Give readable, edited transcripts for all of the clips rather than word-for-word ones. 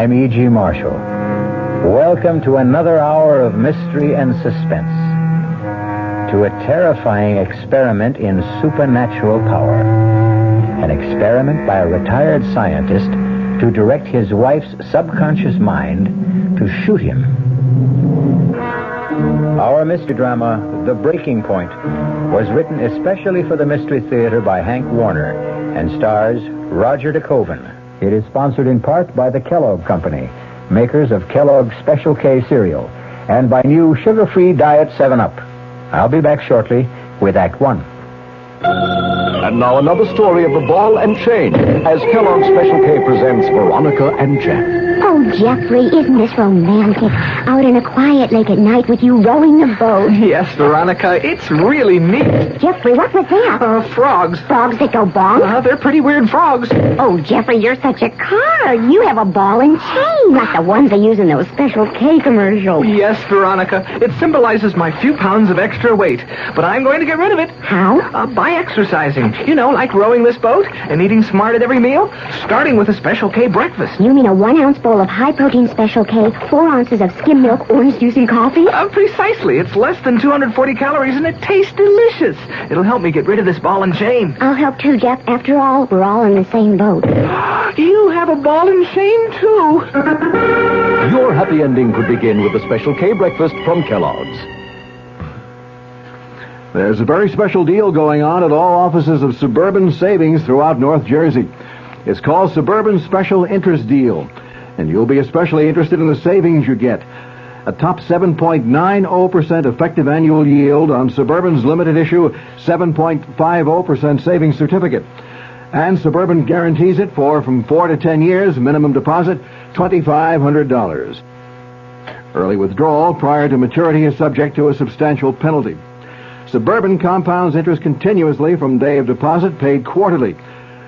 I'm E.G. Marshall. Welcome to another hour of mystery and suspense, to a terrifying experiment in supernatural power. An experiment by a retired scientist to direct his wife's subconscious mind to shoot him. Our mystery drama, The Breaking Point, was written especially for the Mystery Theater by Hank Warner and stars Roger DeCoven. It is sponsored in part by the Kellogg Company, makers of Kellogg's Special K cereal, and by new sugar-free Diet 7-Up. I'll be back shortly with Act One. And now another story of the ball and chain as Kellogg's Special K presents Veronica and Jack. Oh, Jeffrey, isn't this romantic? Out in a quiet lake at night with you rowing the boat. Yes, Veronica, it's really neat. Jeffrey, what was that? Frogs. Frogs that go bonk? They're pretty weird frogs. Oh, Jeffrey, you're such a card. You have a ball and chain, like the ones they use in those Special K commercials. Yes, Veronica, it symbolizes my few pounds of extra weight. But I'm going to get rid of it. How? By exercising. You know, like rowing this boat and eating smart at every meal, starting with a Special K breakfast. You mean a 1-ounce bowl of high-protein Special K, 4 ounces of skim milk, orange juice, and coffee? Precisely. It's less than 240 calories, and it tastes delicious. It'll help me get rid of this ball and chain. I'll help too, Jeff. After all, we're all in the same boat. You have a ball and chain, too. Your happy ending could begin with the Special K breakfast from Kellogg's. There's a very special deal going on at all offices of Suburban Savings throughout North Jersey. It's called Suburban Special Interest Deal, and you'll be especially interested in the savings you get. A top 7.90% effective annual yield on Suburban's limited issue 7.50% savings certificate. And Suburban guarantees it from 4 to 10 years, minimum deposit $2,500. Early withdrawal prior to maturity is subject to a substantial penalty. Suburban compounds interest continuously from day of deposit, paid quarterly.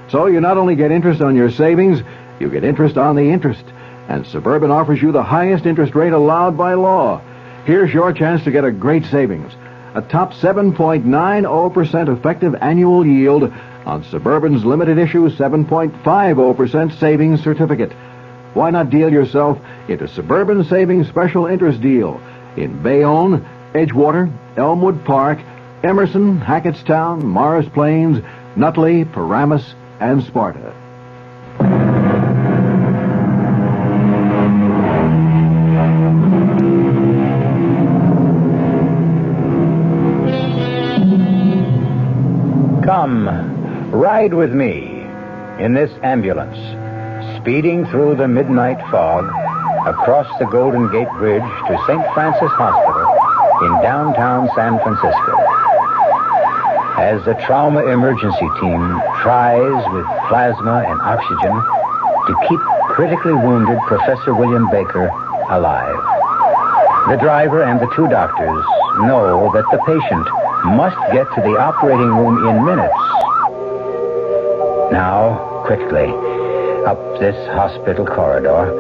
So you not only get interest on your savings, you get interest on the interest. And Suburban offers you the highest interest rate allowed by law. Here's your chance to get a great savings. A top 7.90% effective annual yield on Suburban's limited issue 7.50% savings certificate. Why not deal yourself into Suburban Savings Special Interest Deal in Bayonne, Edgewater, Elmwood Park, Emerson, Hackettstown, Morris Plains, Nutley, Paramus, and Sparta. Come, ride with me in this ambulance, speeding through the midnight fog, across the Golden Gate Bridge to St. Francis Hospital in downtown San Francisco. As the trauma emergency team tries with plasma and oxygen to keep critically wounded Professor William Baker alive. The driver and the 2 doctors know that the patient must get to the operating room in minutes. Now, quickly, up this hospital corridor,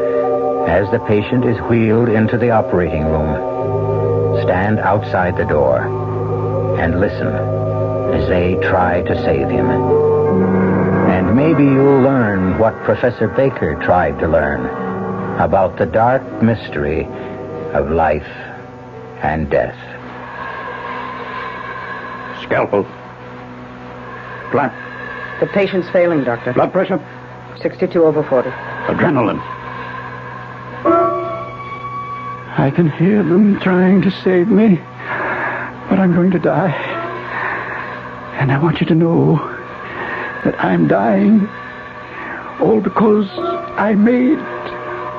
as the patient is wheeled into the operating room, stand outside the door and listen as they try to save him. And maybe you'll learn what Professor Baker tried to learn about the dark mystery of life and death. Scalpel. Flap. The patient's failing, Doctor. Blood pressure. 62/40. Adrenaline. I can hear them trying to save me, but I'm going to die. And I want you to know that I'm dying, all because I made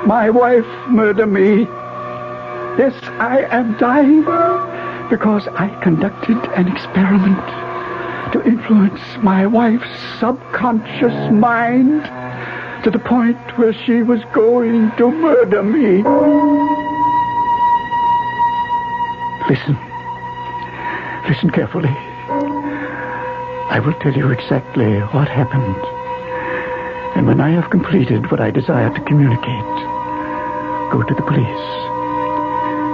my wife murder me. Yes, I am dying because I conducted an experiment to influence my wife's subconscious mind to the point where she was going to murder me. Listen carefully. I will tell you exactly what happened. And when I have completed what I desire to communicate, go to the police.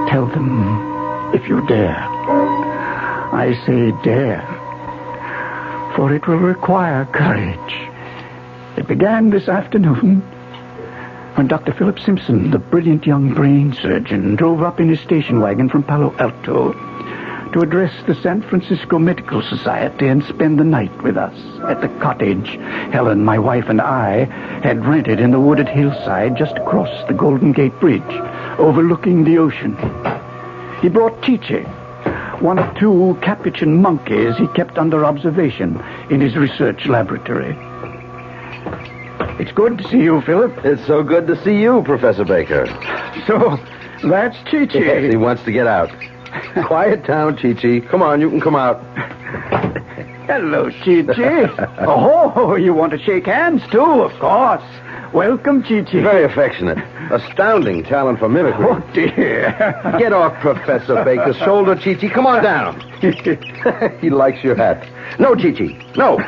Tell them if you dare. I say dare, for it will require courage. It began this afternoon when Dr. Philip Simpson, the brilliant young brain surgeon, drove up in his station wagon from Palo Alto to address the San Francisco Medical Society and spend the night with us at the cottage Helen, my wife, and I had rented in the wooded hillside just across the Golden Gate Bridge, overlooking the ocean. He brought Chi-Chi, one of 2 capuchin monkeys he kept under observation in his research laboratory. It's good to see you, Philip. It's so good to see you, Professor Baker. So, that's Chi-Chi. Yes, he wants to get out. Quiet down, Chi-Chi. Come on, you can come out. Hello, Chi-Chi. Oh, you want to shake hands, too, of course. Welcome, Chi-Chi. Very affectionate. Astounding talent for mimicry. Oh, dear. Get off Professor Baker's shoulder, Chi-Chi. Come on down. He likes your hat. No, Chi-Chi. No.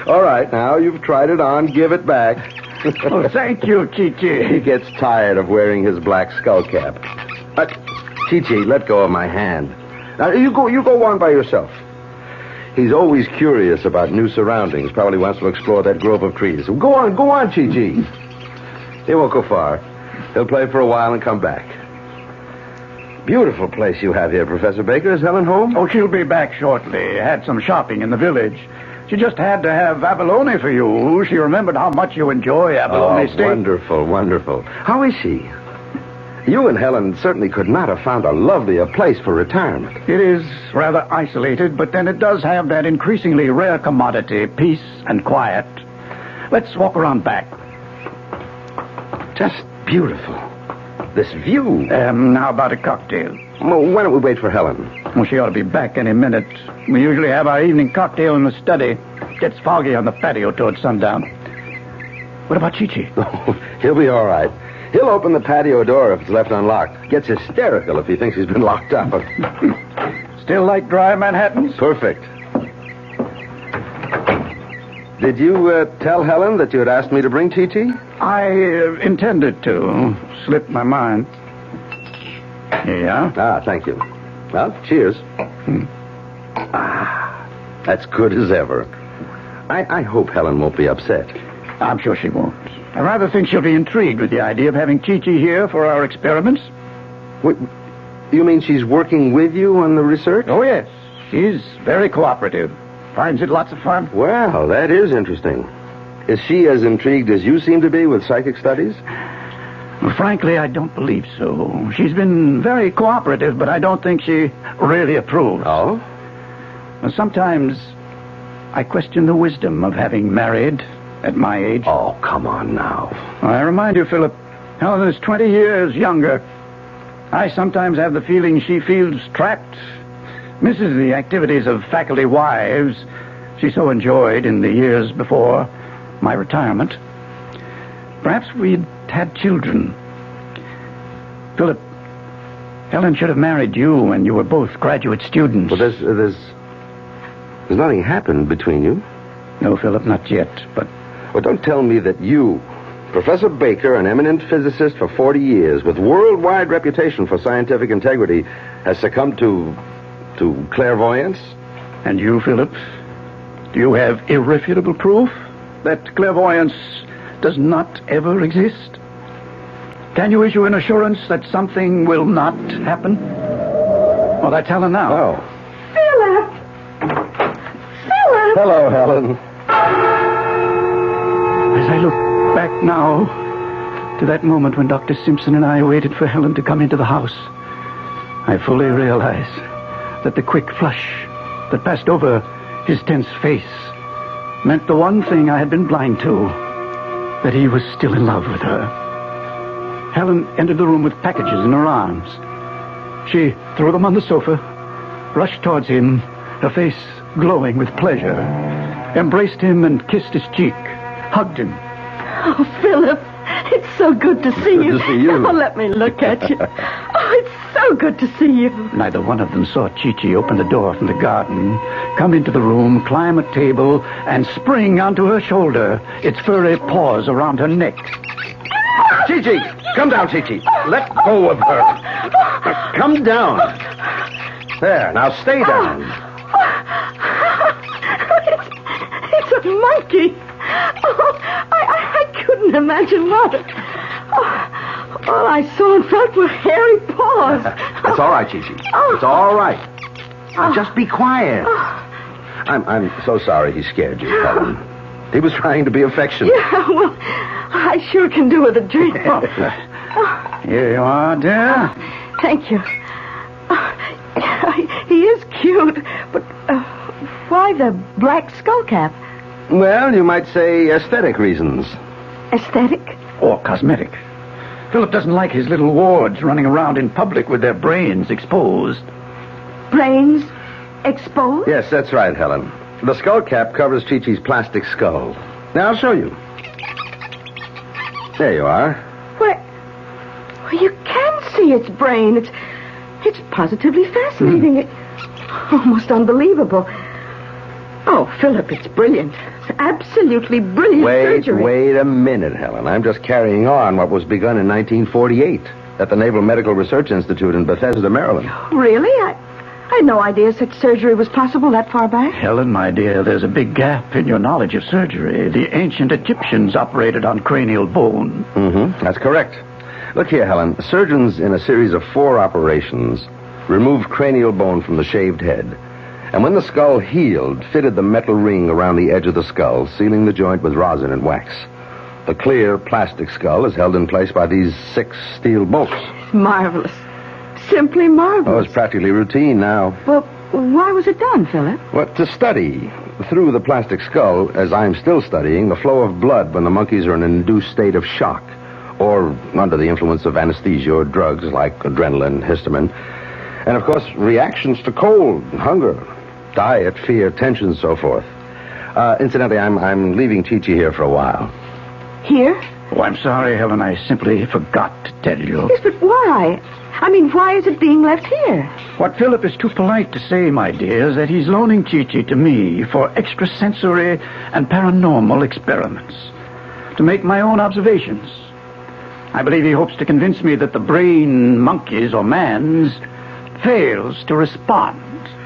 All right, now you've tried it on. Give it back. Oh, thank you, Chi-Chi. He gets tired of wearing his black skull cap. Chi-Chi, let go of my hand. Now, you go on by yourself. He's always curious about new surroundings. Probably wants to explore that grove of trees. Go on, Chi-Chi. He won't go far. He'll play for a while and come back. Beautiful place you have here, Professor Baker. Is Helen home? Oh, she'll be back shortly. Had some shopping in the village. She just had to have abalone for you. She remembered how much you enjoy abalone steak. Wonderful, wonderful. How is she? You and Helen certainly could not have found a lovelier place for retirement. It is rather isolated, but then it does have that increasingly rare commodity, peace and quiet. Let's walk around back. Just beautiful. This view. How about a cocktail? Well, why don't we wait for Helen? Well, she ought to be back any minute. We usually have our evening cocktail in the study. Gets foggy on the patio towards sundown. What about Chi-Chi? Oh, he'll be all right. He'll open the patio door if it's left unlocked. Gets hysterical if he thinks he's been locked up. Still like dry Manhattans? Perfect. Did you tell Helen that you had asked me to bring Chi-Chi? I intended to. Slipped my mind. Here you are. Ah, thank you. Well, cheers. That's good as ever. I hope Helen won't be upset. I'm sure she won't. I rather think she'll be intrigued with the idea of having Chi-Chi here for our experiments. What, you mean she's working with you on the research? Oh, yes. She's very cooperative. Finds it lots of fun. Well, that is interesting. Is she as intrigued as you seem to be with psychic studies? Well, frankly, I don't believe so. She's been very cooperative, but I don't think she really approves. Oh? Well, sometimes I question the wisdom of having married at my age. Oh, come on now. I remind you, Philip, Helen is 20 years younger. I sometimes have the feeling she feels trapped, misses the activities of faculty wives she so enjoyed in the years before my retirement. Perhaps we'd had children. Philip, Helen should have married you when you were both graduate students. Well, there's nothing happened between you. No, Philip, not yet, but... Well, don't tell me that you, Professor Baker, an eminent physicist for 40 years, with worldwide reputation for scientific integrity, has succumbed to clairvoyance? And you, Philip? Do you have irrefutable proof that clairvoyance does not ever exist? Can you issue an assurance that something will not happen? Well, that's Helen now. Oh. Philip! Hello, Helen. As I look back now to that moment when Dr. Simpson and I waited for Helen to come into the house, I fully realize that the quick flush that passed over his tense face meant the one thing I had been blind to, that he was still in love with her. Helen entered the room with packages in her arms. She threw them on the sofa, rushed towards him, her face glowing with pleasure, embraced him and kissed his cheek, hugged him. Oh, Philip, it's so good to see you. Good to see you. Oh, let me look at you. Oh, it's so good to see you. Neither one of them saw Chi-Chi open the door from the garden, come into the room, climb a table, and spring onto her shoulder, its furry paws around her neck. Chi-Chi! Come down, Chi-Chi. Let go of her. Now, come down. There, now stay down. It's a monkey. Oh, I couldn't couldn't imagine what. Oh, all I saw and felt were hairy paws. It's all right, Chi-Chi. Oh. It's all right. Now, just be quiet. I'm so sorry he scared you, Helen. He was trying to be affectionate. Yeah, well, I sure can do with a drink. Here you are, dear. Thank you. He is cute, but why the black skull cap? Well, you might say aesthetic reasons. Aesthetic? Or cosmetic. Philip doesn't like his little wards running around in public with their brains exposed. Brains exposed? Yes, that's right, Helen. The skull cap covers Chi-Chi's plastic skull. Now, I'll show you. There you are. Well, you can see its brain. It's positively fascinating. It's almost unbelievable. Oh, Philip, it's brilliant. It's absolutely brilliant surgery. Wait a minute, Helen. I'm just carrying on what was begun in 1948 at the Naval Medical Research Institute in Bethesda, Maryland. Really? I had no idea such surgery was possible that far back. Helen, my dear, there's a big gap in your knowledge of surgery. The ancient Egyptians operated on cranial bone. That's correct. Look here, Helen. Surgeons in a series of 4 operations removed cranial bone from the shaved head. And when the skull healed, fitted the metal ring around the edge of the skull, sealing the joint with rosin and wax. The clear plastic skull is held in place by these 6 steel bolts. Marvelous. Simply marvelous. Oh, it's practically routine now. Well, why was it done, Philip? Well, to study through the plastic skull, as I'm still studying, the flow of blood when the monkeys are in an induced state of shock, or under the influence of anesthesia or drugs like adrenaline, histamine, and, of course, reactions to cold, hunger, diet, fear, tension, and so forth. Incidentally, I'm leaving Chi-Chi here for a while. Here? Oh, I'm sorry, Helen. I simply forgot to tell you. Yes, but why? I mean, why is it being left here? What Philip is too polite to say, my dear, is that he's loaning Chi-Chi to me for extrasensory and paranormal experiments, to make my own observations. I believe he hopes to convince me that the brain monkey's or man's fails to respond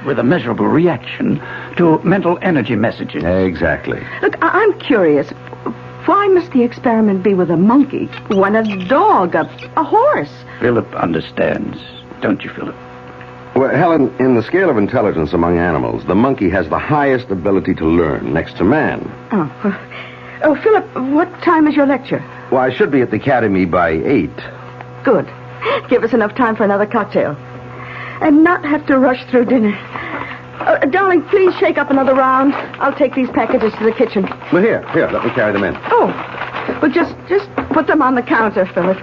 with a measurable reaction to mental energy messages. Exactly. Look, I'm curious. Why must the experiment be with a monkey when a dog, a horse? Philip understands, don't you, Philip? Well, Helen, in the scale of intelligence among animals, the monkey has the highest ability to learn, next to man. Oh, Philip, what time is your lecture? Well, I should be at the academy by 8. Good. Give us enough time for another cocktail. And not have to rush through dinner. Darling, please shake up another round. I'll take these packages to the kitchen. Well, here, let me carry them in. Oh, well, just put them on the counter, Philip.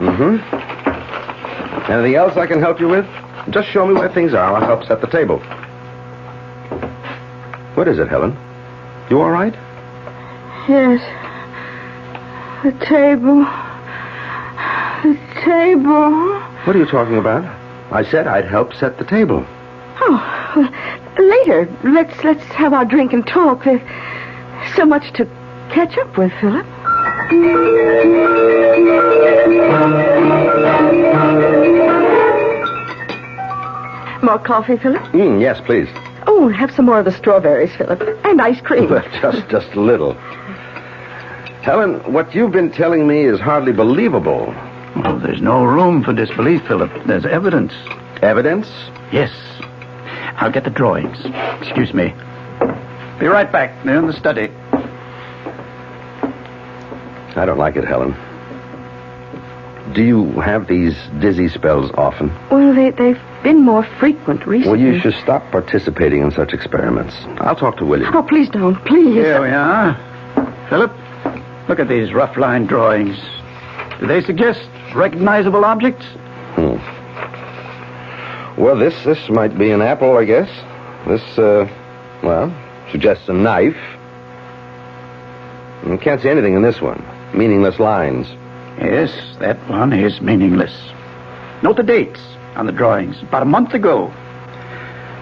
Anything else I can help you with? Just show me where things are. I'll help set the table. What is it, Helen? You all right? Yes. The table. What are you talking about? I said I'd help set the table. Oh, well, later. Let's have our drink and talk. There's so much to catch up with, Philip. More coffee, Philip? Yes, please. Oh, have some more of the strawberries, Philip. And ice cream. Well, just a little. Helen, what you've been telling me is hardly believable. Well, there's no room for disbelief, Philip. There's evidence. Evidence? Yes. I'll get the drawings. Excuse me. Be right back. They're in the study. I don't like it, Helen. Do you have these dizzy spells often? Well, they've been more frequent recently. Well, you should stop participating in such experiments. I'll talk to William. Oh, please don't. Please. Here we are. Philip, look at these rough line drawings. Do they suggest recognizable objects? Well, this might be an apple, I guess. This, suggests a knife. I can't see anything in this one. Meaningless lines. Yes, that one is meaningless. Note the dates on the drawings. About a month ago,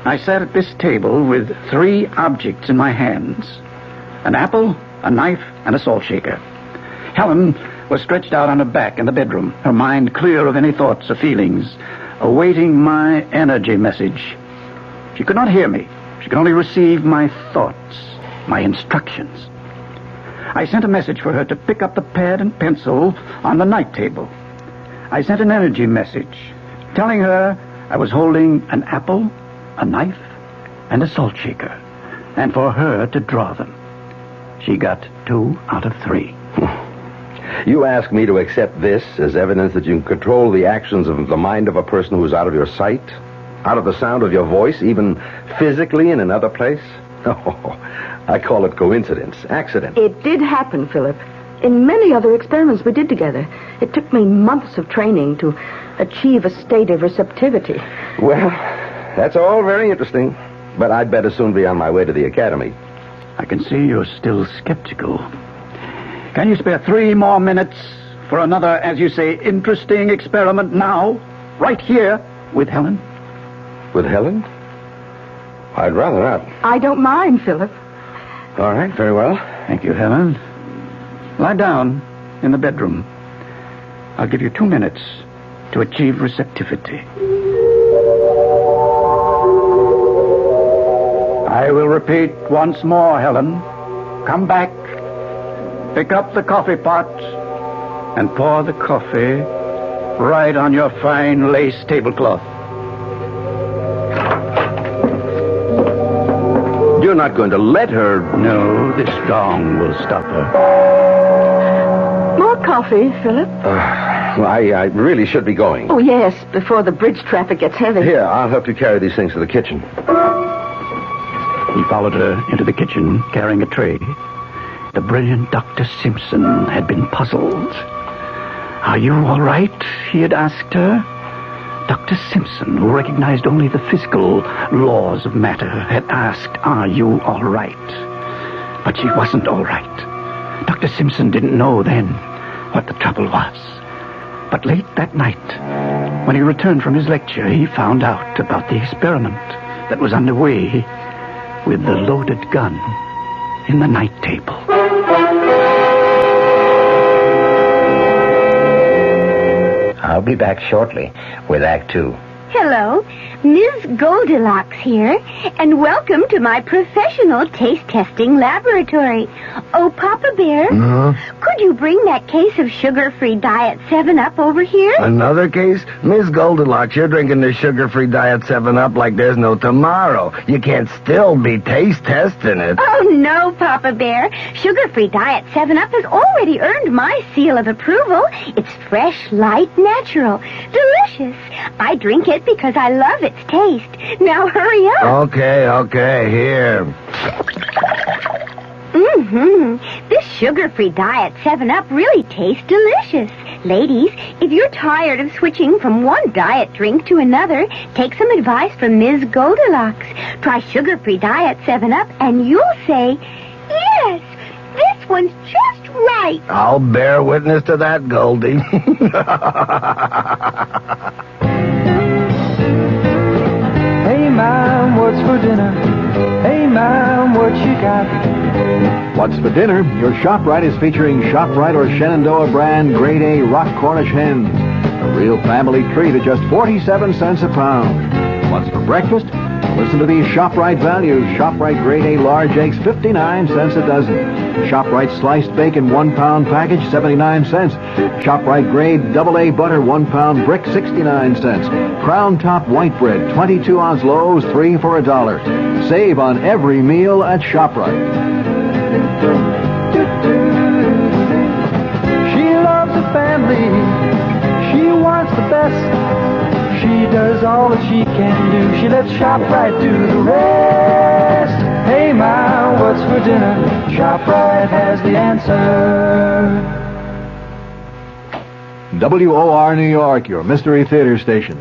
I sat at this table with 3 objects in my hands. An apple, a knife, and a salt shaker. Helen was stretched out on her back in the bedroom, her mind clear of any thoughts or feelings, awaiting my energy message. She could not hear me. She could only receive my thoughts, my instructions. I sent a message for her to pick up the pad and pencil on the night table. I sent an energy message telling her I was holding an apple, a knife, and a salt shaker, and for her to draw them. She got 2 out of 3. You ask me to accept this as evidence that you can control the actions of the mind of a person who is out of your sight, out of the sound of your voice, even physically in another place? Oh, I call it coincidence, accident. It did happen, Philip. In many other experiments we did together. It took me months of training to achieve a state of receptivity. Well, that's all very interesting, but I'd better soon be on my way to the academy. I can see you're still skeptical. Can you spare 3 more minutes for another, as you say, interesting experiment now? Right here with Helen? With Helen? I'd rather not. I don't mind, Philip. All right, very well. Thank you, Helen. Lie down in the bedroom. I'll give you 2 minutes to achieve receptivity. I will repeat once more, Helen. Come back. Pick up the coffee pot and pour the coffee right on your fine lace tablecloth. You're not going to let her... No, this gong will stop her. More coffee, Philip? Well, I really should be going. Oh, yes, before the bridge traffic gets heavy. Here, I'll help you carry these things to the kitchen. He followed her into the kitchen, carrying a tray. The brilliant Dr. Simpson had been puzzled. Are you all right? He had asked her. Dr. Simpson, who recognized only the physical laws of matter, had asked, are you all right? But she wasn't all right. Dr. Simpson didn't know then what the trouble was. But late that night, when he returned from his lecture, he found out about the experiment that was underway with the loaded gun in the night table. I'll be back shortly with Act 2. Hello, Ms. Goldilocks here, and welcome to my professional taste testing laboratory. Oh, Papa Bear, could you bring that case of sugar-free Diet 7-Up over here? Another case? Miss Goldilocks, you're drinking the sugar-free Diet 7-Up like there's no tomorrow. You can't still be taste testing it. Oh, no, Papa Bear. Sugar-free Diet 7-Up has already earned my seal of approval. It's fresh, light, natural, delicious. I drink it because I love its taste. Now hurry up. Okay, here. This sugar-free Diet 7-Up really tastes delicious. Ladies, if you're tired of switching from one diet drink to another, take some advice from Ms. Goldilocks. Try sugar-free Diet 7-Up and you'll say, yes, this one's just right. I'll bear witness to that, Goldie. Hey, Mom, what's for dinner? Hey, Mom, what you got? What's for dinner? Your ShopRite is featuring ShopRite or Shenandoah brand Grade A Rock Cornish hens. A real family treat at just 47 cents a pound. What's for breakfast? Listen to these ShopRite values. ShopRite Grade A large eggs, 59 cents a dozen. ShopRite sliced bacon, 1 pound package, 79 cents. ShopRite Grade AA butter, 1 pound brick, 69 cents. Crown Top white bread, 22-ounce loaves, 3 for $1. Save on every meal at ShopRite. She loves the family. She wants the best. She does all that she can do. She lets ShopRite do the rest. Hey, Ma, what's for dinner? ShopRite has the answer. WOR New York, your Mystery Theater station.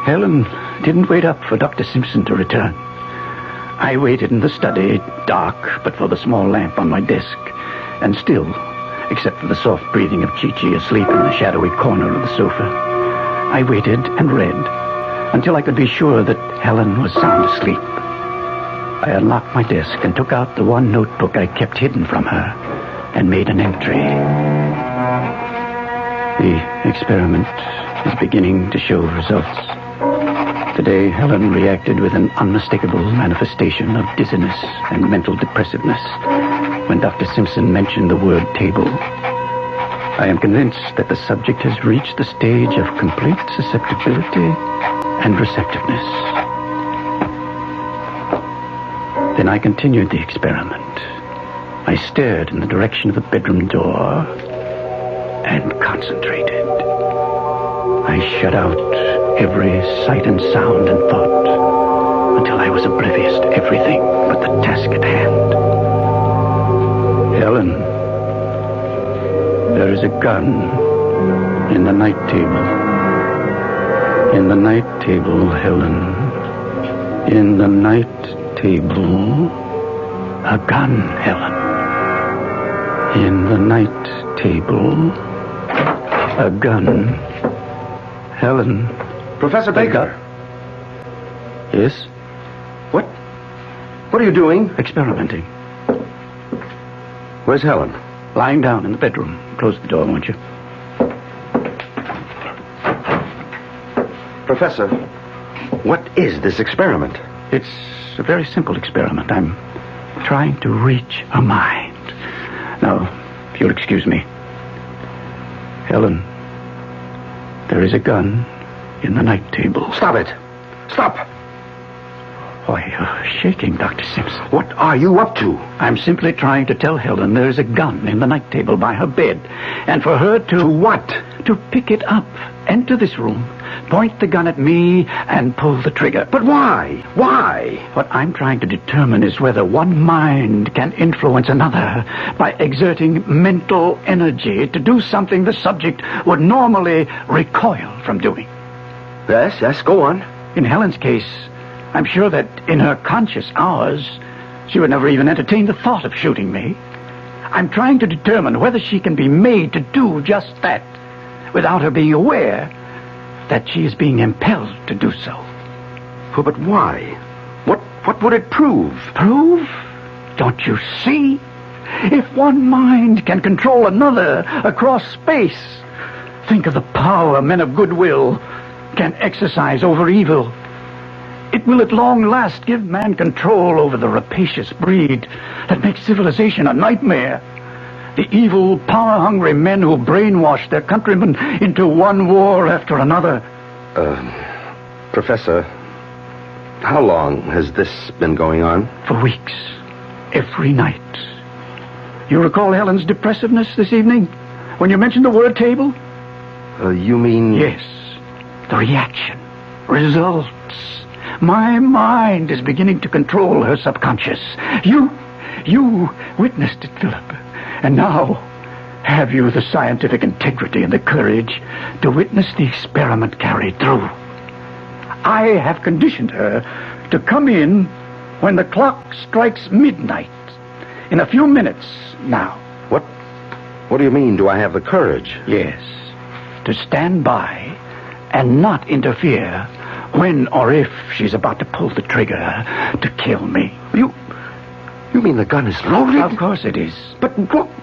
Helen didn't wait up for Dr. Simpson to return. I waited in the study, dark but for the small lamp on my desk, and still, except for the soft breathing of Chi-Chi asleep in the shadowy corner of the sofa. I waited and read until I could be sure that Helen was sound asleep. I unlocked my desk and took out the one notebook I kept hidden from her and made an entry. The experiment is beginning to show results. Today, Helen reacted with an unmistakable manifestation of dizziness and mental depressiveness when Dr. Simpson mentioned the word table. I am convinced that the subject has reached the stage of complete susceptibility and receptiveness. Then I continued the experiment. I stared in the direction of the bedroom door and concentrated. I shut out every sight and sound and thought until I was oblivious to everything but the task at hand. Helen, there is a gun in the night table. In the night table, Helen. In the night table, a gun, Helen. In the night table, a gun. Helen. Professor Baker. Yes? What are you doing? Experimenting. Where's Helen? Lying down in the bedroom. Close the door, won't you? Professor, what is this experiment? It's a very simple experiment. I'm trying to reach a mind. Now, if you'll excuse me. Helen, there is a gun in the night table. Stop it. Stop. Why, you're shaking, Dr. Simpson. What are you up to? I'm simply trying to tell Helen there's a gun in the night table by her bed. And for her to... To what? To pick it up, enter this room, point the gun at me, and pull the trigger. But why? Why? What I'm trying to determine is whether one mind can influence another by exerting mental energy to do something the subject would normally recoil from doing. Yes, go on. In Helen's case, I'm sure that in her conscious hours, she would never even entertain the thought of shooting me. I'm trying to determine whether she can be made to do just that without her being aware that she is being impelled to do so. But why? What would it prove? Prove? Don't you see? If one mind can control another across space, think of the power men of goodwill can exercise over evil. It will at long last give man control over the rapacious breed that makes civilization a nightmare. The evil, power-hungry men who brainwash their countrymen into one war after another. Professor, how long has this been going on? For weeks. Every night. You recall Helen's depressiveness this evening when you mentioned the word table? You mean... Yes. The reaction. Results. My mind is beginning to control her subconscious. You witnessed it, Philip. And now, have you the scientific integrity and the courage to witness the experiment carried through? I have conditioned her to come in when the clock strikes midnight. In a few minutes now. What do you mean, do I have the courage? Yes. To stand by and not interfere when or if she's about to pull the trigger to kill me. You mean the gun is loaded? Of course it is. But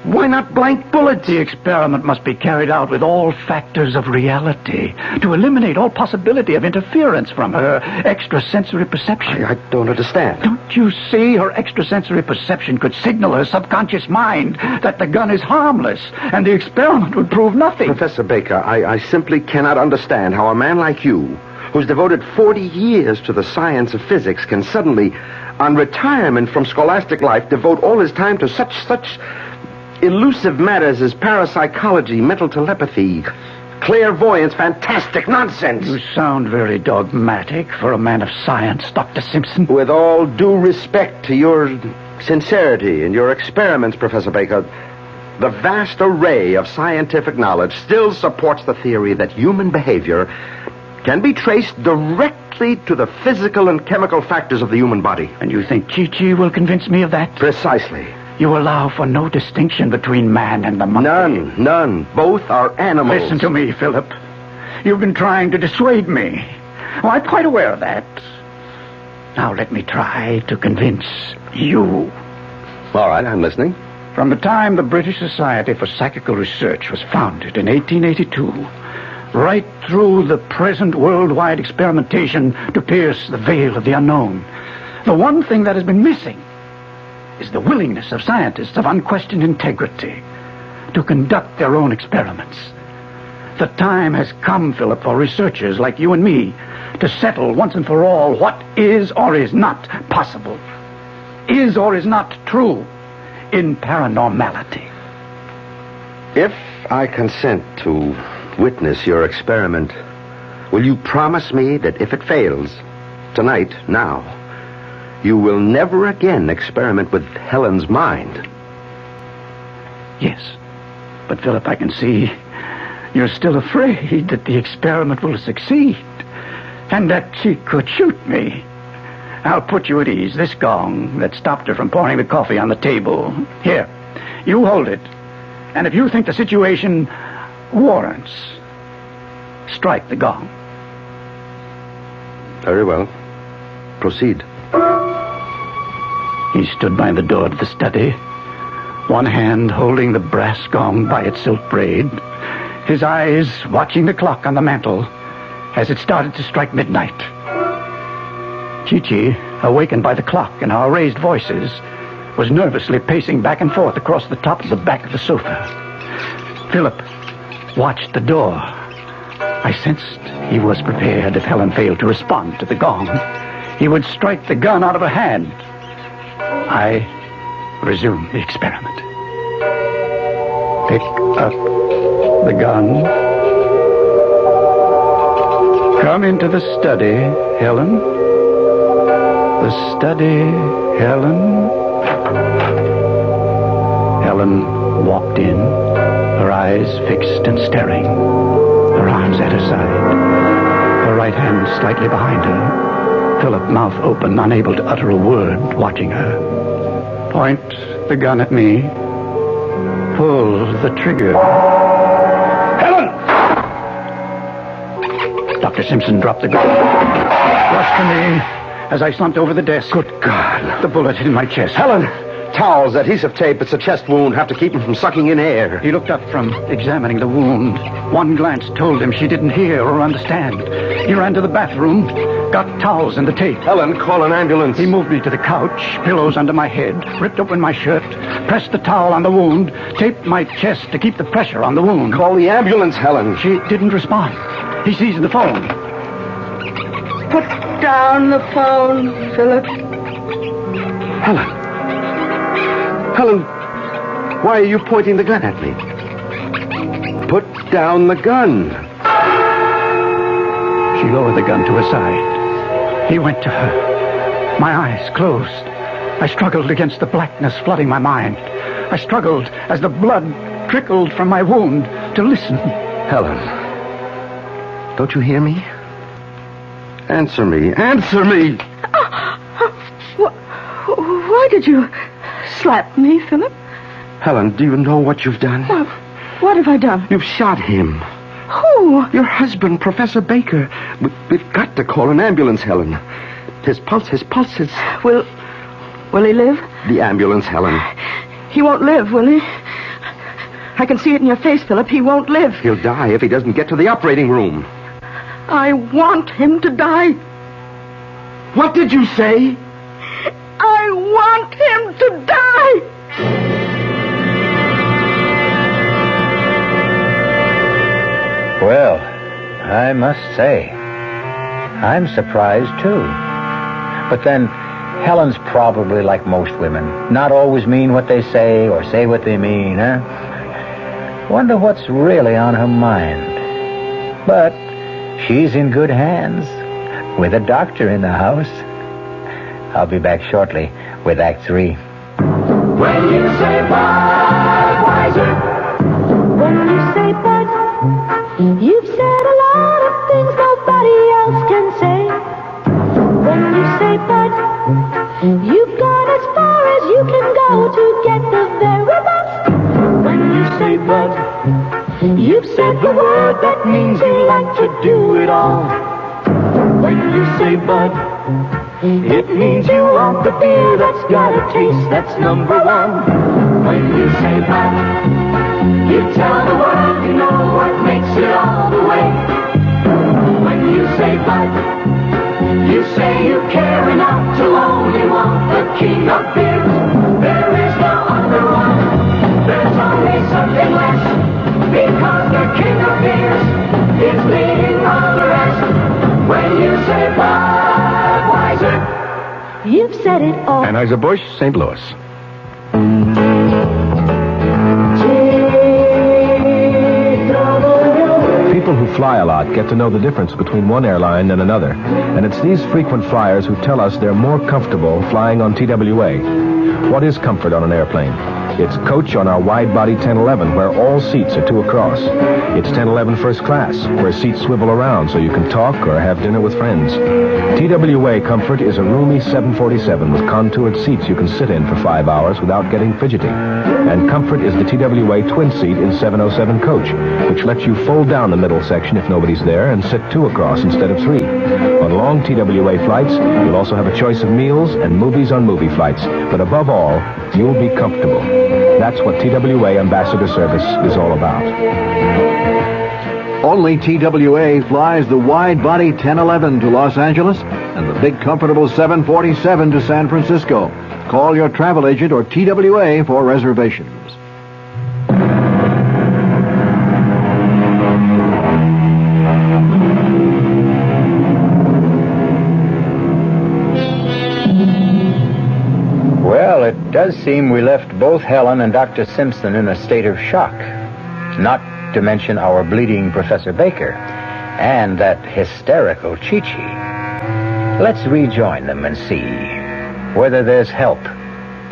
why not blank bullets? The experiment must be carried out with all factors of reality to eliminate all possibility of interference from her extrasensory perception. I don't understand. Don't you see? Her extrasensory perception could signal her subconscious mind that the gun is harmless, and the experiment would prove nothing. Professor Baker, I simply cannot understand how a man like you, who's devoted 40 years to the science of physics, can suddenly, on retirement from scholastic life, devote all his time to such elusive matters as parapsychology, mental telepathy, clairvoyance, fantastic nonsense. You sound very dogmatic for a man of science, Dr. Simpson. With all due respect to your sincerity and your experiments, Professor Baker, the vast array of scientific knowledge still supports the theory that human behavior can be traced directly to the physical and chemical factors of the human body. And you think Chi-Chi will convince me of that? Precisely. You allow for no distinction between man and the monkey? None. Both are animals. Listen to me, Philip. You've been trying to dissuade me. Oh, I'm quite aware of that. Now let me try to convince you. All right, I'm listening. From the time the British Society for Psychical Research was founded in 1882, right through the present worldwide experimentation to pierce the veil of the unknown, the one thing that has been missing is the willingness of scientists of unquestioned integrity to conduct their own experiments. The time has come, Philip, for researchers like you and me to settle once and for all what is or is not possible, is or is not true in paranormality. If I consent to witness your experiment, will you promise me that if it fails, tonight, now, you will never again experiment with Helen's mind? Yes. But, Philip, I can see you're still afraid that the experiment will succeed and that she could shoot me. I'll put you at ease. This gong that stopped her from pouring the coffee on the table. Here, you hold it. And if you think the situation warrants, strike the gong. Very well. Proceed. He stood by the door to the study, one hand holding the brass gong by its silk braid, his eyes watching the clock on the mantel as it started to strike midnight. Chi-Chi, awakened by the clock and our raised voices, was nervously pacing back and forth across the top of the back of the sofa. Philip watched the door. I sensed he was prepared if Helen failed to respond to the gong. He would strike the gun out of her hand. I resumed the experiment. Pick up the gun. Come into the study, Helen. The study, Helen. Helen walked in, her eyes fixed and staring, her arms at her side, her right hand slightly behind her, Philip, mouth open, unable to utter a word, watching her. Point the gun at me. Pull the trigger. Helen! Dr. Simpson dropped the gun. Rushed to me as I slumped over the desk. Good God. The bullet hit in my chest. Helen! Towels, adhesive tape, it's a chest wound. Have to keep him from sucking in air. He looked up from examining the wound. One glance told him she didn't hear or understand. He ran to the bathroom, got towels and the tape. Helen, call an ambulance. He moved me to the couch, pillows under my head, ripped open my shirt, pressed the towel on the wound, taped my chest to keep the pressure on the wound. Call the ambulance, Helen. She didn't respond. He seized the phone. Put down the phone, Philip. Helen. Helen, why are you pointing the gun at me? Put down the gun. She lowered the gun to her side. He went to her. My eyes closed. I struggled against the blackness flooding my mind. I struggled as the blood trickled from my wound to listen. Helen, don't you hear me? Answer me. Answer me! Why did you slap me, Philip? Helen, do you know what you've done? Well, what have I done? You've shot him. Who? Your husband, Professor Baker. We've got to call an ambulance, Helen. His pulse is... Will he live? The ambulance, Helen. He won't live, will he? I can see it in your face, Philip. He won't live. He'll die if he doesn't get to the operating room. I want him to die. What did you say? I want him to die. Well, I must say, I'm surprised, too. But then, Helen's probably like most women. Not always mean what they say or say what they mean, huh? Wonder what's really on her mind. But she's in good hands, with a doctor in the house. I'll be back shortly with Act 3. When you say Budweiser, When you say Bud, you've said a lot of things nobody else can say. When you say Bud, you've gone as far as you can go to get the very best. When you say Bud, you've said the word that means you like to do it all. When you say Bud, It means you want the beer that's got a taste that's number one. When you say Bud, you tell the world you know what makes it all the way. When you say Bud, you say you care enough to only want the king of beers. There is no other one. There's only something less. Because the king of beers is leading all the rest. When you say Budweiser, you've said it all. Anheuser-Busch, St. Louis. People who fly a lot get to know the difference between one airline and another. And it's these frequent flyers who tell us they're more comfortable flying on TWA. What is comfort on an airplane? It's coach on our wide-body 1011, where all seats are 2 across. It's 1011 first class, where seats swivel around so you can talk or have dinner with friends. TWA Comfort is a roomy 747 with contoured seats you can sit in for 5 hours without getting fidgety. And Comfort is the TWA twin seat in 707 coach, which lets you fold down the middle section if nobody's there and sit 2 across instead of 3. On long TWA flights, you'll also have a choice of meals and movies on movie flights. But above all, you'll be comfortable. That's what TWA Ambassador Service is all about. Only TWA flies the wide-body 1011 to Los Angeles and the big comfortable 747 to San Francisco. Call your travel agent or TWA for reservations. Well, it does seem we left both Helen and Dr. Simpson in a state of shock. Not to mention our bleeding Professor Baker and that hysterical Chi-Chi. Let's rejoin them and see whether there's help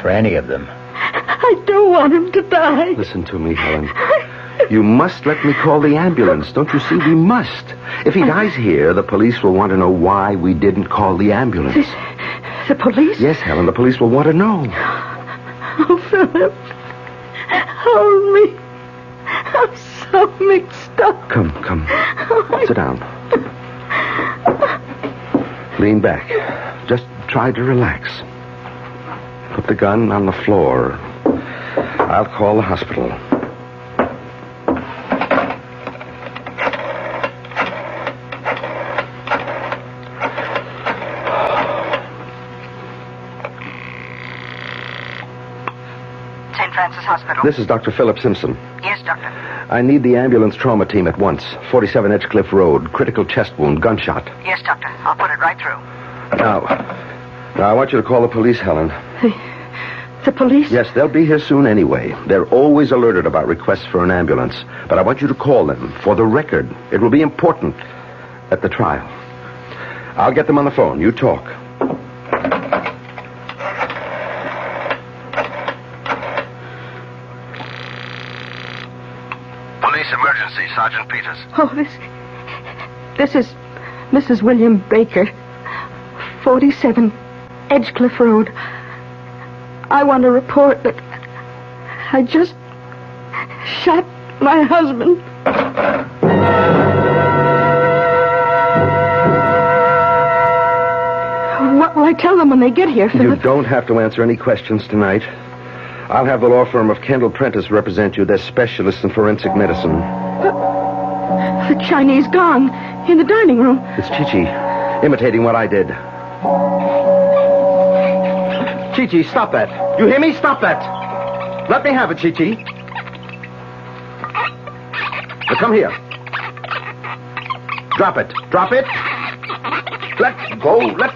for any of them. I don't want him to die. Listen to me, Helen. You must let me call the ambulance. Don't you see? We must. If he dies here, the police will want to know why we didn't call the ambulance. The police? Yes, Helen, the police will want to know. Oh, Philip. Hold me. I'm so mixed up. Come. Sit down. Lean back. Just try to relax. Put the gun on the floor. I'll call the hospital. St. Francis Hospital. This is Dr. Philip Simpson. Yes, doctor. I need the ambulance trauma team at once. 47 Edgecliff Road. Critical chest wound. Gunshot. Yes, doctor. I'll put it right through. Now, I want you to call the police, Helen. The police? Yes, they'll be here soon anyway. They're always alerted about requests for an ambulance. But I want you to call them for the record. It will be important at the trial. I'll get them on the phone. You talk. Police emergency, Sergeant Peters. Oh, this is Mrs. William Baker, 47 Edgecliff Road. I want to report that I just shot my husband. What will I tell them when they get here, Philip? You don't have to answer any questions tonight. I'll have the law firm of Kendall Prentice represent you. They're specialists in forensic medicine. The Chinese gong in the dining room. It's Chi-Chi, imitating what I did. Chi-Chi, stop that. You hear me? Stop that. Let me have it, Chi-Chi. Now come here. Drop it. Drop it. Let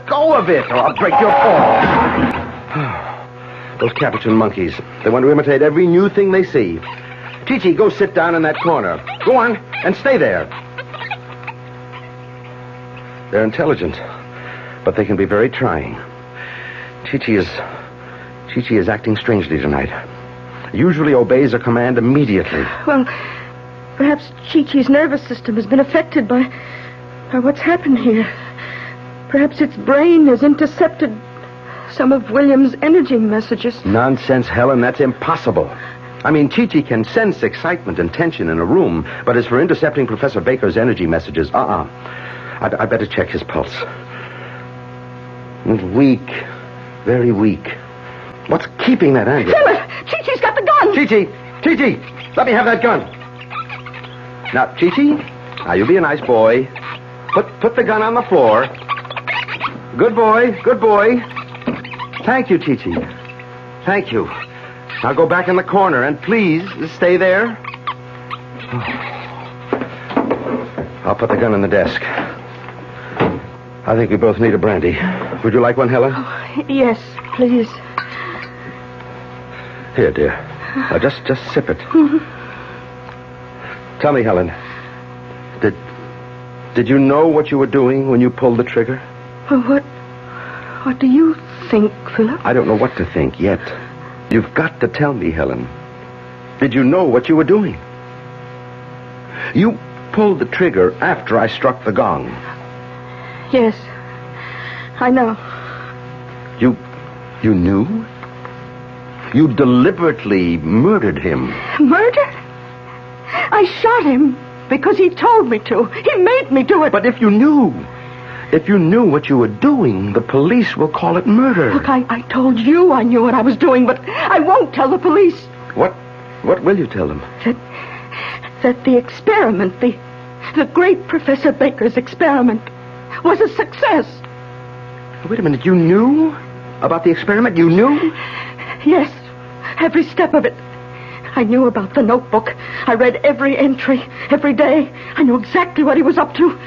go of it, or I'll break your paw. Those Capuchin monkeys. They want to imitate every new thing they see. Chi-Chi, go sit down in that corner. Go on, and stay there. They're intelligent, but they can be very trying. Chi-Chi is acting strangely tonight. Usually obeys a command immediately. Well, perhaps Chi-Chi's nervous system has been affected by what's happened here. Perhaps its brain has intercepted some of William's energy messages. Nonsense, Helen. That's impossible. I mean, Chi-Chi can sense excitement and tension in a room, but as for intercepting Professor Baker's energy messages, I'd better check his pulse. Weak. Very weak. What's keeping that ambulance? Philip! Chi-Chi's got the gun! Chi-Chi! Let me have that gun. Now, Chi-Chi, now you be a nice boy. Put the gun on the floor. Good boy. Thank you, Chi-Chi. Thank you. Now go back in the corner and please stay there. I'll put the gun on the desk. I think we both need a brandy. Would you like one, Helen? Oh, yes, please. Here, dear. Now just sip it. Tell me, Helen. Did you know what you were doing when you pulled the trigger? What do you think, Philip? I don't know what to think yet. You've got to tell me, Helen. Did you know what you were doing? You pulled the trigger after I struck the gong. Yes, I know. You knew? You deliberately murdered him. Murder? I shot him because he told me to. He made me do it. But if you knew what you were doing, the police will call it murder. Look, I told you I knew what I was doing, but I won't tell the police. What will you tell them? That the experiment, the great Professor Baker's experiment, was a success. Wait a minute, you knew about the experiment? You knew? Yes, every step of it. I knew about the notebook. I read every entry, every day. I knew exactly what he was up to.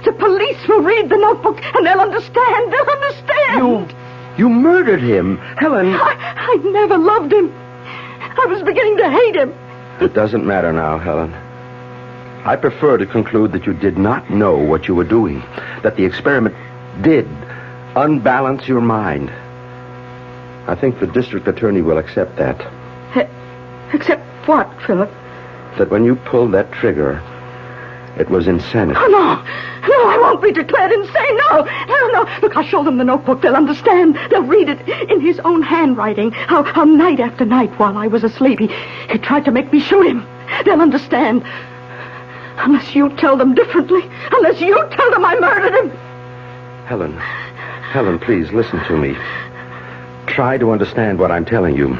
The police will read the notebook and they'll understand. They'll understand. You murdered him. Helen. I never loved him. I was beginning to hate him. It doesn't matter now, Helen. I prefer to conclude that you did not know what you were doing, that the experiment did unbalance your mind. I think the district attorney will accept that. Accept what, Philip? That when you pulled that trigger, it was insanity. Oh, no, I won't be declared insane. No. Look, I'll show them the notebook. They'll understand. They'll read it in his own handwriting. How night after night while I was asleep, he tried to make me shoot him. They'll understand. Unless you tell them differently. Unless you tell them I murdered him. Helen, please listen to me. Try to understand what I'm telling you.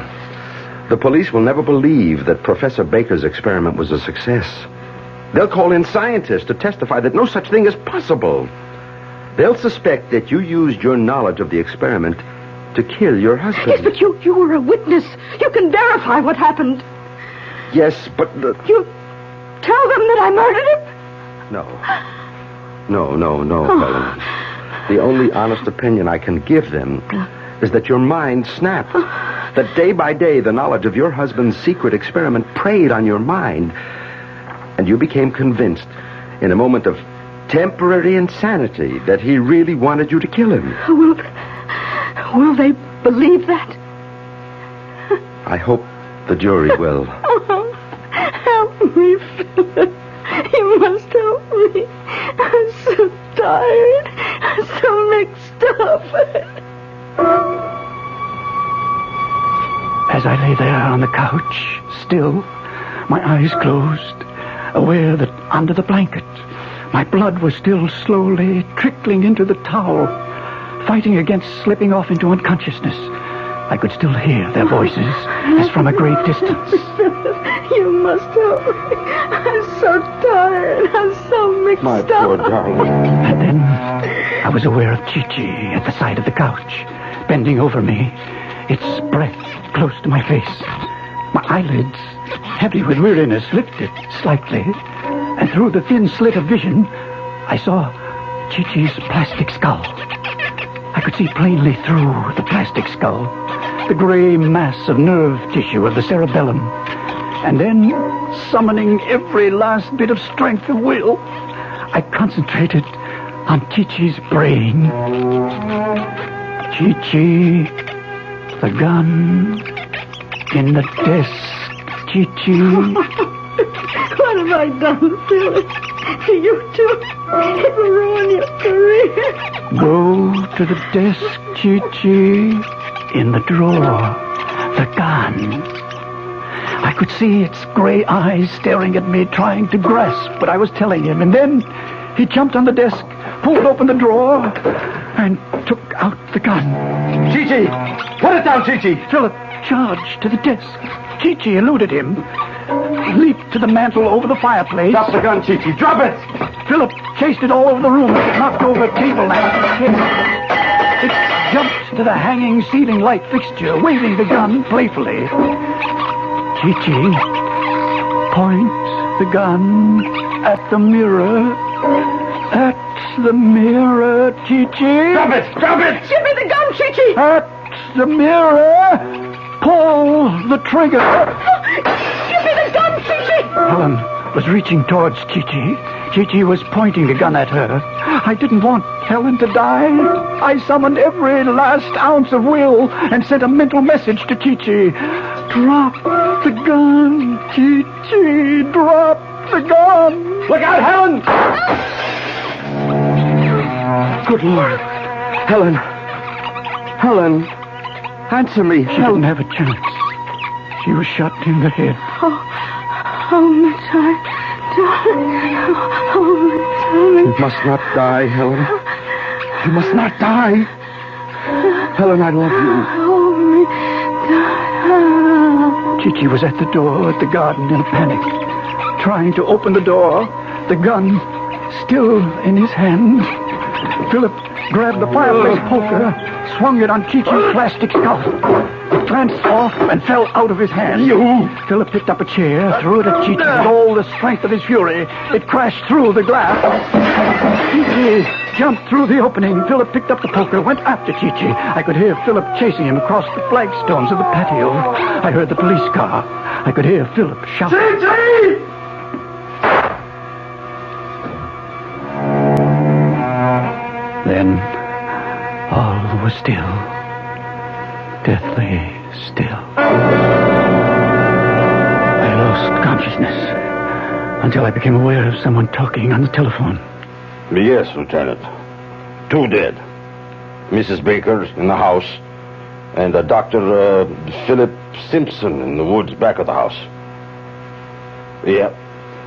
The police will never believe that Professor Baker's experiment was a success. They'll call in scientists to testify that no such thing is possible. They'll suspect that you used your knowledge of the experiment to kill your husband. Yes, but you were a witness. You can verify what happened. Yes, but... You tell them that I murdered him? No, Helen. The only honest opinion I can give them is that your mind snapped. That day by day, the knowledge of your husband's secret experiment preyed on your mind. And you became convinced, in a moment of temporary insanity, that he really wanted you to kill him. Will they believe that? I hope the jury will. Oh, help me, Philip. You must help me. I'm so tired. I'm so mixed up. As I lay there on the couch, still, my eyes closed, aware that under the blanket, my blood was still slowly trickling into the towel, fighting against slipping off into unconsciousness. I could still hear their voices as from a great distance. You must help me. I'm so tired. I'm so mixed My up. poor darling. And then I was aware of Chi-Chi at the side of the couch, bending over me, its breath close to my face. My eyelids, heavy with weariness, lifted slightly, and through the thin slit of vision, I saw Chi-Chi's plastic skull. I could see plainly through the plastic skull, the gray mass of nerve tissue of the cerebellum. And then, summoning every last bit of strength of will, I concentrated on Chi-Chi's brain. Chi-Chi, the gun, in the desk, Chi-Chi. What have I done, Philip? You too. It will ruin your career. Go to the desk, Chi-Chi, in the drawer, the gun. I could see its gray eyes staring at me, trying to grasp what I was telling him. And then he jumped on the desk, pulled open the drawer, and took out the gun. Chi-Chi! Put it down, Chi-Chi! Philip charged to the desk. Chi-Chi eluded him. Leaped to the mantel over the fireplace. Drop the gun, Chi-Chi. Drop it! Philip chased it all over the room. It knocked over a table lamp. It jumped to the hanging ceiling light fixture, waving the gun playfully. Chi-Chi points the gun at the mirror. At the mirror, Chi-Chi. Drop it! Drop it! Give me the gun, Chi-Chi! At the mirror, pull the trigger. Give me the gun, Chi-Chi! Helen was reaching towards Chi-Chi. Chi-Chi was pointing the gun at her. I didn't want Helen to die. I summoned every last ounce of will and sent a mental message to Chi-Chi. Drop the gun, Chi-Chi. Drop the gun. Look out, Helen! Good Lord. Helen. Helen. Answer me, She didn't have a chance. She was shot in the head. Oh, my darling. Oh, my darling. You must not die, Helen. You must not die. Helen, I love you. Oh, my darling. Chi-Chi was at the door at the garden in a panic, trying to open the door, the gun still in his hand. Philip grabbed the fireplace poker, swung it on Chi-Chi's plastic skull. It glanced off and fell out of his hand. Philip picked up a chair, threw it at Chi-Chi with all the strength of his fury. It crashed through the glass. Chi-Chi jumped through the opening. Philip picked up the poker, went after Chi-Chi. I could hear Philip chasing him across the flagstones of the patio. I heard the police car. I could hear Philip shout. Chi-Chi! Then all was still, deathly still. I lost consciousness until I became aware of someone talking on the telephone. Yes, Lieutenant. 2 dead. Mrs. Baker in the house, and Dr. Philip Simpson in the woods back of the house. Yeah,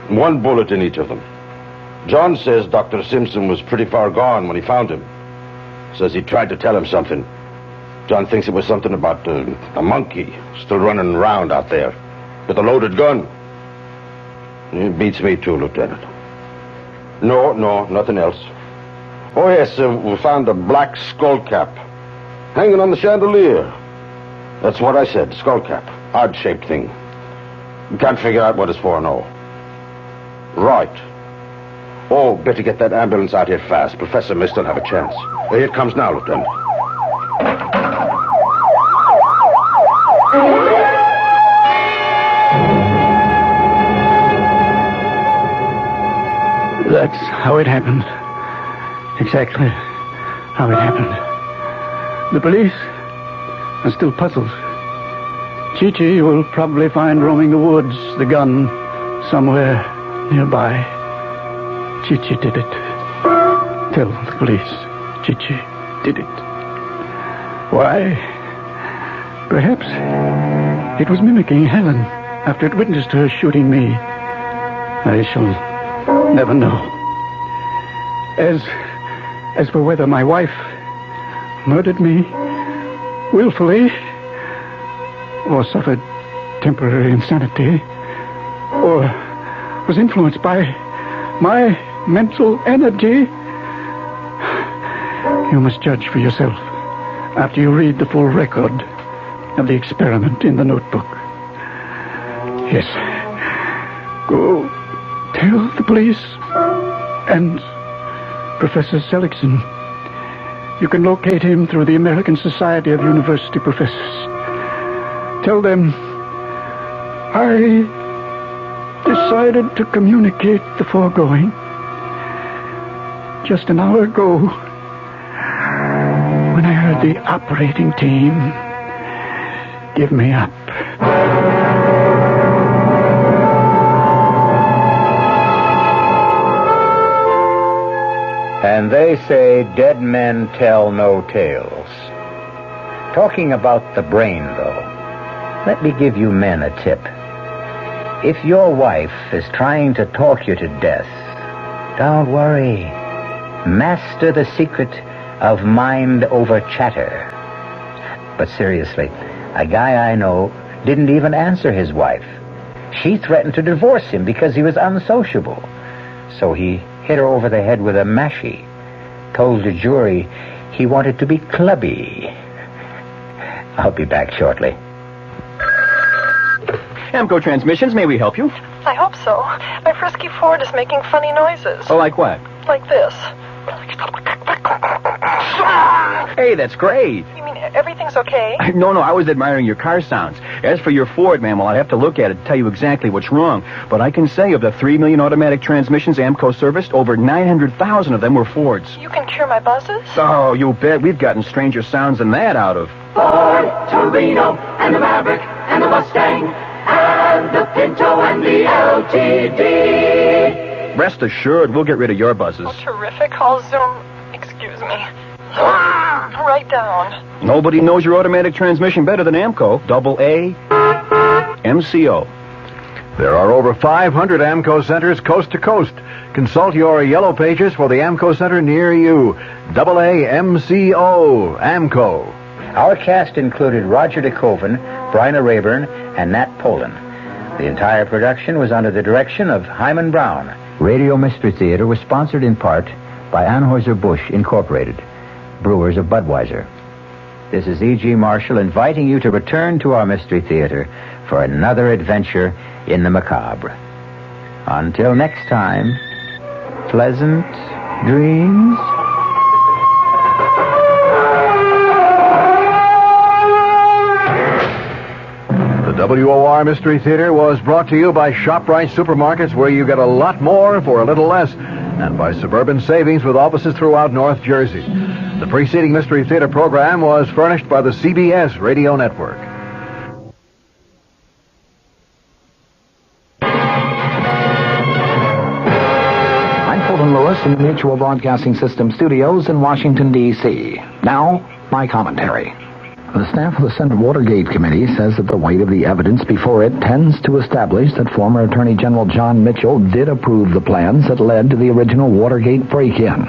1 bullet in each of them. John says Dr. Simpson was pretty far gone when he found him. Says he tried to tell him something. John thinks it was something about a monkey still running around out there with a loaded gun. It beats me too, Lieutenant. No, nothing else. Oh, yes, we found a black skull cap hanging on the chandelier. That's what I said, skull cap. Odd-shaped thing. Can't figure out what it's for, no. Right. Oh, better get that ambulance out here fast. Professor may still have a chance. Here it comes now, Lieutenant. That's how it happened. Exactly how it happened. The police are still puzzled. Chi-Chi will probably find roaming the woods the gun somewhere nearby. Chi-Chi did it. Tell the police Chi-Chi did it. Why? Perhaps it was mimicking Helen after it witnessed her shooting me. I shall never know. As for whether my wife murdered me willfully, or suffered temporary insanity, or was influenced by my mental energy, you must judge for yourself after you read the full record of the experiment in the notebook. Yes. Go tell the police and Professor Seligson. You can locate him through the American Society of University Professors. Tell them I decided to communicate the foregoing just an hour ago when I heard the operating team give me up. And they say dead men tell no tales. Talking about the brain, though, let me give you men a tip. If your wife is trying to talk you to death, don't worry. Master the secret of mind over chatter. But seriously, a guy I know didn't even answer his wife. She threatened to divorce him because he was unsociable. So he hit her over the head with a mashie, told the jury he wanted to be clubby. I'll be back shortly. Amco Transmissions, may we help you? I hope so. My frisky Ford is making funny noises. Oh, like what? Like this. Hey, that's great. You mean everything's okay? No, I was admiring your car sounds. As for your Ford, ma'am, well, I'd have to look at it to tell you exactly what's wrong. But I can say of the 3 million automatic transmissions Amco serviced, over 900,000 of them were Fords. You can cure my buzzes? Oh, you bet. We've gotten stranger sounds than that out of Ford, Torino, and the Maverick, and the Mustang, and the Pinto, and the LTD. Rest assured, we'll get rid of your buzzes. Oh, terrific. I'll zoom. Excuse me. Right down. Nobody knows your automatic transmission better than Amco. AA MCO. There are over 500 AMCO centers coast to coast. Consult your yellow pages for the AMCO center near you. AA MCO AMCO. Our cast included Roger DeKoven, Bryna Rayburn, and Nat Polen. The entire production was under the direction of Hyman Brown. Radio Mystery Theater was sponsored in part by Anheuser-Busch Incorporated, brewers of Budweiser. This is E.G. Marshall inviting you to return to our Mystery Theater for another adventure in the macabre. Until next time, pleasant dreams. The WOR Mystery Theater was brought to you by ShopRite Supermarkets, where you get a lot more for a little less, and by Suburban Savings with offices throughout North Jersey. The preceding Mystery Theater program was furnished by the CBS Radio Network. I'm Fulton Lewis in the Mutual Broadcasting System studios in Washington, D.C. Now, my commentary. The staff of the Senate Watergate Committee says that the weight of the evidence before it tends to establish that former Attorney General John Mitchell did approve the plans that led to the original Watergate break-in.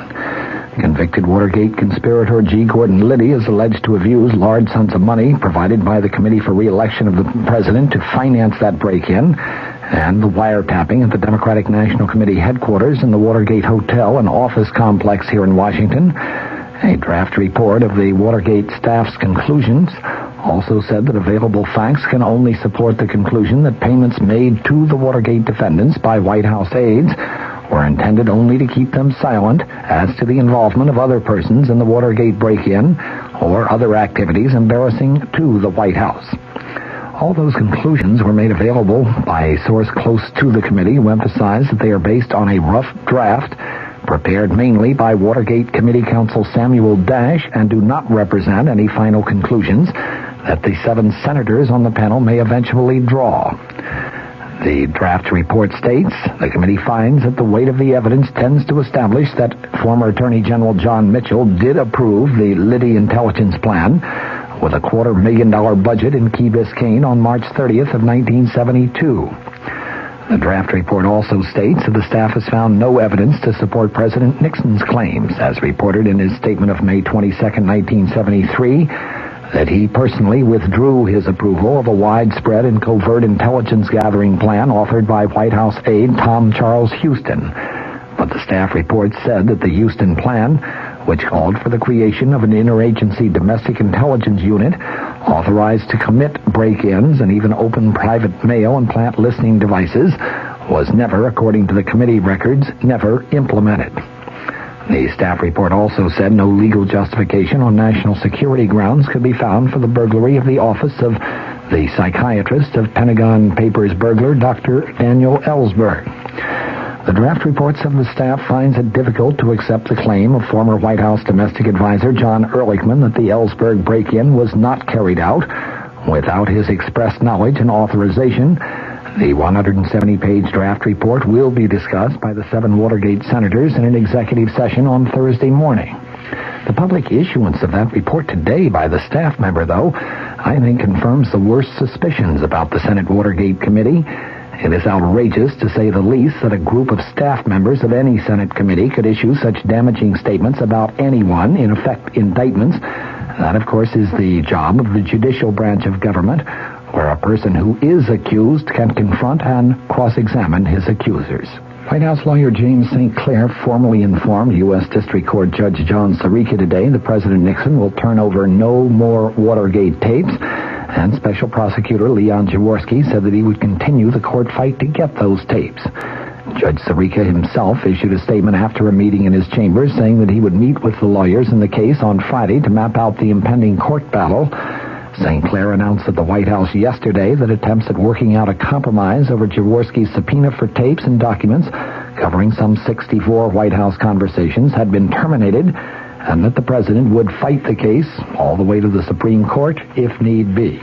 Convicted Watergate conspirator G. Gordon Liddy is alleged to have used large sums of money provided by the Committee for Re-election of the President to finance that break-in and the wiretapping at the Democratic National Committee headquarters in the Watergate Hotel and office complex here in Washington. A draft report of the Watergate staff's conclusions also said that available facts can only support the conclusion that payments made to the Watergate defendants by White House aides were intended only to keep them silent as to the involvement of other persons in the Watergate break-in or other activities embarrassing to the White House. All those conclusions were made available by a source close to the committee who emphasized that they are based on a rough draft prepared mainly by Watergate Committee Counsel Samuel Dash and do not represent any final conclusions that the 7 senators on the panel may eventually draw. The draft report states, the committee finds that the weight of the evidence tends to establish that former Attorney General John Mitchell did approve the Liddy intelligence plan with a $250,000 budget in Key Biscayne on March 30th of 1972. The draft report also states that the staff has found no evidence to support President Nixon's claims, as reported in his statement of May 22, 1973, that he personally withdrew his approval of a widespread and covert intelligence gathering plan authored by White House aide Tom Charles Houston. But the staff report said that the Houston plan, which called for the creation of an interagency domestic intelligence unit authorized to commit break-ins and even open private mail and plant listening devices, was never, according to the committee records, never implemented. The staff report also said no legal justification on national security grounds could be found for the burglary of the office of the psychiatrist of Pentagon Papers burglar, Dr. Daniel Ellsberg. The draft report said the staff finds it difficult to accept the claim of former White House domestic advisor John Ehrlichman that the Ellsberg break-in was not carried out without his express knowledge and authorization. The 170-page draft report will be discussed by the 7 Watergate senators in an executive session on Thursday morning. The public issuance of that report today by the staff member, though, I think confirms the worst suspicions about the Senate Watergate Committee It is outrageous, to say the least, that a group of staff members of any Senate committee could issue such damaging statements about anyone, in effect indictments. That, of course, is the job of the judicial branch of government, where a person who is accused can confront and cross-examine his accusers. White House lawyer James St. Clair formally informed U.S. District Court Judge John Sirica today that President Nixon will turn over no more Watergate tapes, and Special Prosecutor Leon Jaworski said that he would continue the court fight to get those tapes. Judge Sirica himself issued a statement after a meeting in his chambers saying that he would meet with the lawyers in the case on Friday to map out the impending court battle. St. Clair announced at the White House yesterday that attempts at working out a compromise over Jaworski's subpoena for tapes and documents covering some 64 White House conversations had been terminated, and that the president would fight the case all the way to the Supreme Court if need be.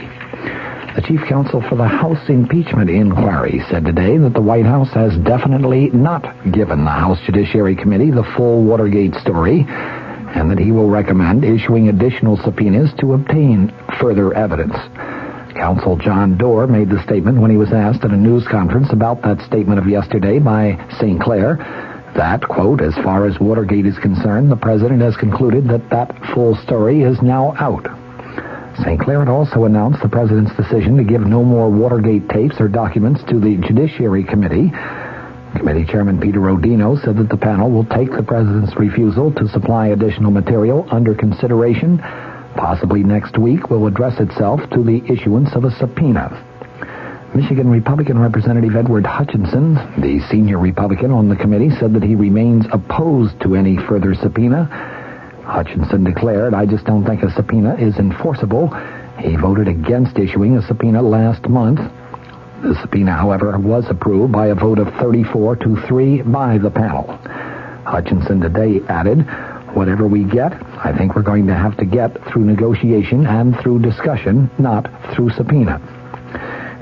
The chief counsel for the House impeachment inquiry said today that the White House has definitely not given the House Judiciary Committee the full Watergate story, and that he will recommend issuing additional subpoenas to obtain further evidence. Counsel John Doerr made the statement when he was asked at a news conference about that statement of yesterday by St. Clair that, quote, as far as Watergate is concerned, the president has concluded that that full story is now out. St. Clair had also announced the president's decision to give no more Watergate tapes or documents to the Judiciary Committee. Committee Chairman Peter Rodino said that the panel will take the president's refusal to supply additional material under consideration. Possibly next week will address itself to the issuance of a subpoena. Michigan Republican Representative Edward Hutchinson, the senior Republican on the committee, said that he remains opposed to any further subpoena. Hutchinson declared, "I just don't think a subpoena is enforceable." He voted against issuing a subpoena last month. The subpoena, however, was approved by a vote of 34-3 by the panel. Hutchinson today added, "Whatever we get, I think we're going to have to get through negotiation and through discussion, not through subpoena."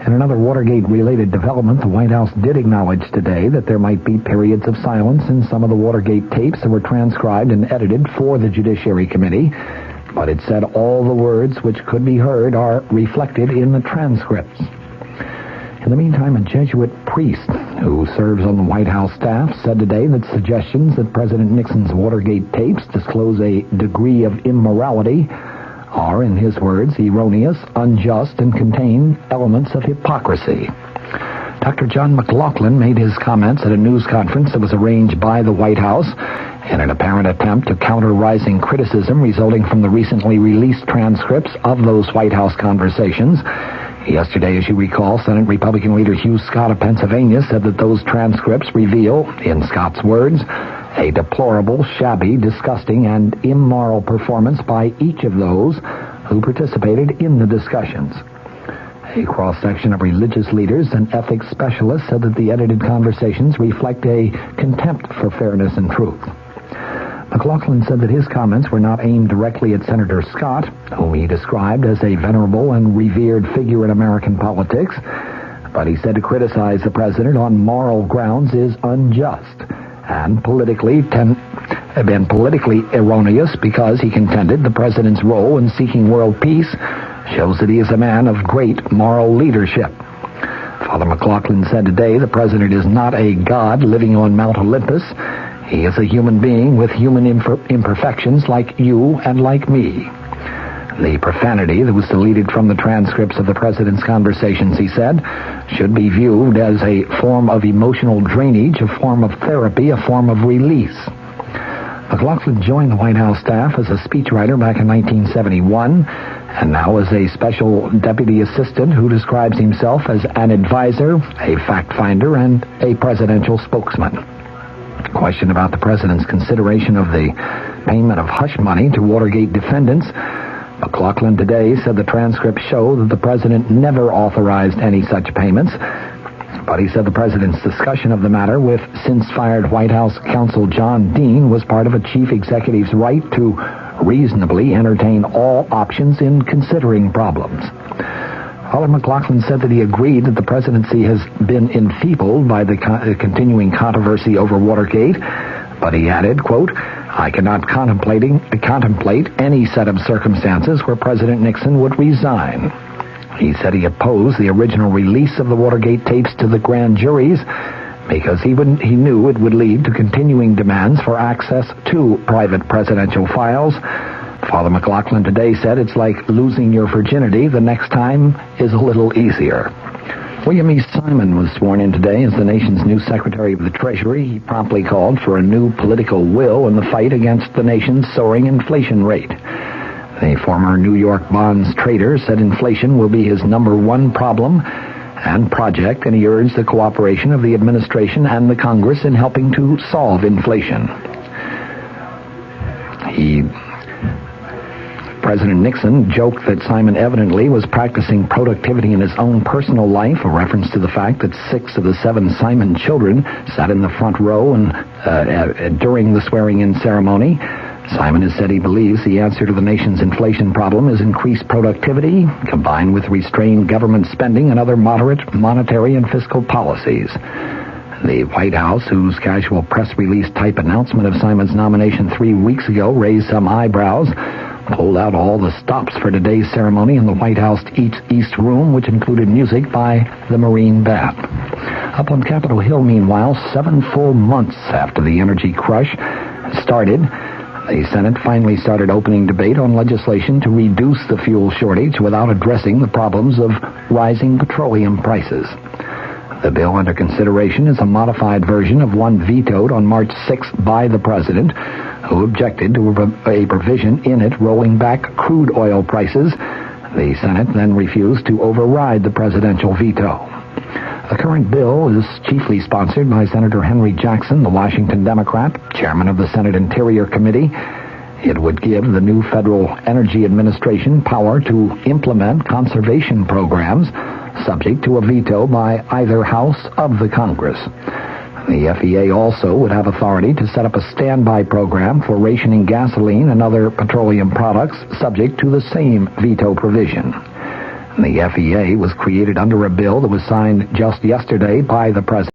In another Watergate-related development, the White House did acknowledge today that there might be periods of silence in some of the Watergate tapes that were transcribed and edited for the Judiciary Committee, but it said all the words which could be heard are reflected in the transcripts. In the meantime, a Jesuit priest who serves on the White House staff said today that suggestions that President Nixon's Watergate tapes disclose a degree of immorality are, in his words, erroneous, unjust, and contain elements of hypocrisy. Dr. John McLaughlin made his comments at a news conference that was arranged by the White House in an apparent attempt to counter rising criticism resulting from the recently released transcripts of those White House conversations. Yesterday, as you recall, Senate Republican leader Hugh Scott of Pennsylvania said that those transcripts reveal, in Scott's words, a deplorable, shabby, disgusting, and immoral performance by each of those who participated in the discussions. A cross-section of religious leaders and ethics specialists said that the edited conversations reflect a contempt for fairness and truth. McLaughlin said that his comments were not aimed directly at Senator Scott, whom he described as a venerable and revered figure in American politics, but he said to criticize the president on moral grounds is unjust and politically erroneous because he contended the president's role in seeking world peace shows that he is a man of great moral leadership. Father McLaughlin said today the president is not a god living on Mount Olympus. He is a human being with human imperfections like you and like me. The profanity that was deleted from the transcripts of the president's conversations, he said, should be viewed as a form of emotional drainage, a form of therapy, a form of release. McLaughlin joined the White House staff as a speechwriter back in 1971, and now as a special deputy assistant who describes himself as an advisor, a fact finder, and a presidential spokesman. Question about the president's consideration of the payment of hush money to Watergate defendants. McLaughlin today said the transcripts show that the president never authorized any such payments, but he said the president's discussion of the matter with since-fired White House counsel John Dean was part of a chief executive's right to reasonably entertain all options in considering problems. Father McLaughlin said that he agreed that the presidency has been enfeebled by the continuing controversy over Watergate, but he added, quote, I cannot contemplate any set of circumstances where President Nixon would resign. He said he opposed the original release of the Watergate tapes to the grand juries because he knew it would lead to continuing demands for access to private presidential files. Father McLaughlin today said it's like losing your virginity. The next time is a little easier. William E. Simon was sworn in today as the nation's new Secretary of the Treasury. He promptly called for a new political will in the fight against the nation's soaring inflation rate. The former New York bonds trader said inflation will be his number one problem and project, and he urged the cooperation of the administration and the Congress in helping to solve inflation. President Nixon joked that Simon evidently was practicing productivity in his own personal life, a reference to the fact that 6 of the 7 Simon children sat in the front row during the swearing-in ceremony. Simon has said he believes the answer to the nation's inflation problem is increased productivity, combined with restrained government spending and other moderate monetary and fiscal policies. The White House, whose casual press release type announcement of Simon's nomination 3 weeks ago raised some eyebrows, pulled out all the stops for today's ceremony in the White House East Room, which included music by the Marine Band. Up on Capitol Hill, meanwhile, 7 full months after the energy crush started, the Senate finally started opening debate on legislation to reduce the fuel shortage without addressing the problems of rising petroleum prices. The bill under consideration is a modified version of one vetoed on March 6 by the president, who objected to a provision in it rolling back crude oil prices. The Senate then refused to override the presidential veto. The current bill is chiefly sponsored by Senator Henry Jackson, the Washington Democrat, chairman of the Senate Interior Committee. It would give the new Federal Energy Administration power to implement conservation programs subject to a veto by either house of the Congress. The FEA also would have authority to set up a standby program for rationing gasoline and other petroleum products subject to the same veto provision. The FEA was created under a bill that was signed just yesterday by the president.